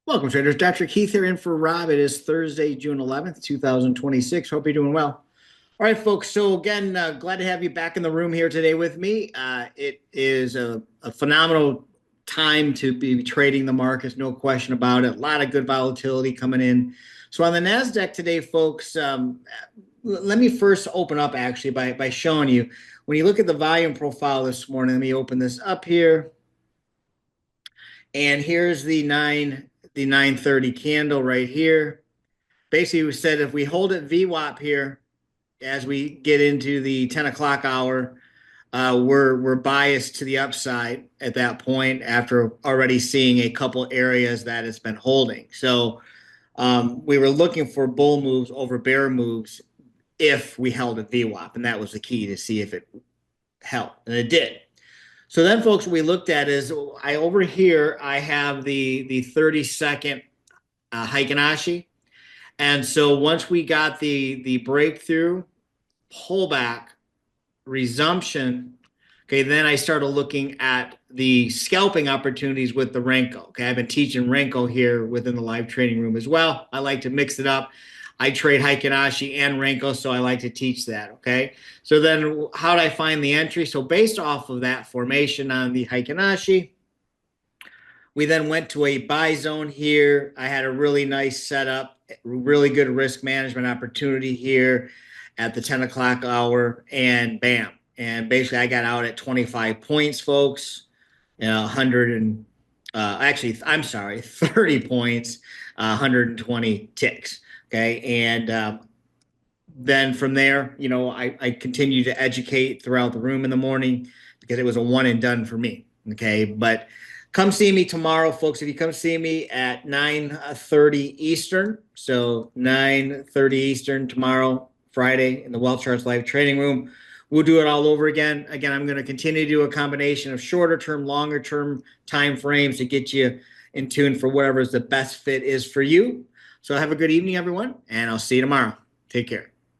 Welcome, traders. Dr. Keith here in for Rob. It is Thursday, June 11th, 2026. Hope you're doing well. All right, folks. So again, glad to have you back in the room here today with me. It is a phenomenal time to be trading the markets, no question about it. A lot of good volatility coming in. So on the NASDAQ today, folks, let me first open up actually by showing you. When you look at the volume profile this morning, let me open this up here. And here's the 930 candle right here. Basically, we said if we hold it VWAP here as we get into the 10 o'clock hour, we're biased to the upside at that point after already seeing a couple areas that it's been holding. So we were looking for bull moves over bear moves if we held at VWAP, and that was the key to see if it held, and it did. So then, folks, what we looked at is over here I have the 30-second Heikin-Ashi. And so once we got the breakthrough, pullback, resumption, okay, then I started looking at the scalping opportunities with the Renko. Okay, I've been teaching Renko here within the live trading room as well. I like to mix it up. I trade Heikin-Ashi and Renko, so I like to teach that, okay? So then how did I find the entry? So based off of that formation on the Heikin-Ashi, we then went to a buy zone here. I had a really nice setup, really good risk management opportunity here at the 10 o'clock hour, and bam. And basically, I got out at 25 points, folks. 100 and actually, I'm sorry, 30 points, 120 ticks. Okay, and then from there, I continued to educate throughout the room in the morning because it was a one and done for me. Okay, but come see me tomorrow, folks. If you come see me at 9:30 Eastern, so 9:30 Eastern tomorrow, Friday, in the WealthCharts live trading room, we'll do it all over again. Again, I'm going to continue to do a combination of shorter term, longer term time frames to get you in tune for whatever is the best fit is for you. So have a good evening, everyone, and I'll see you tomorrow. Take care.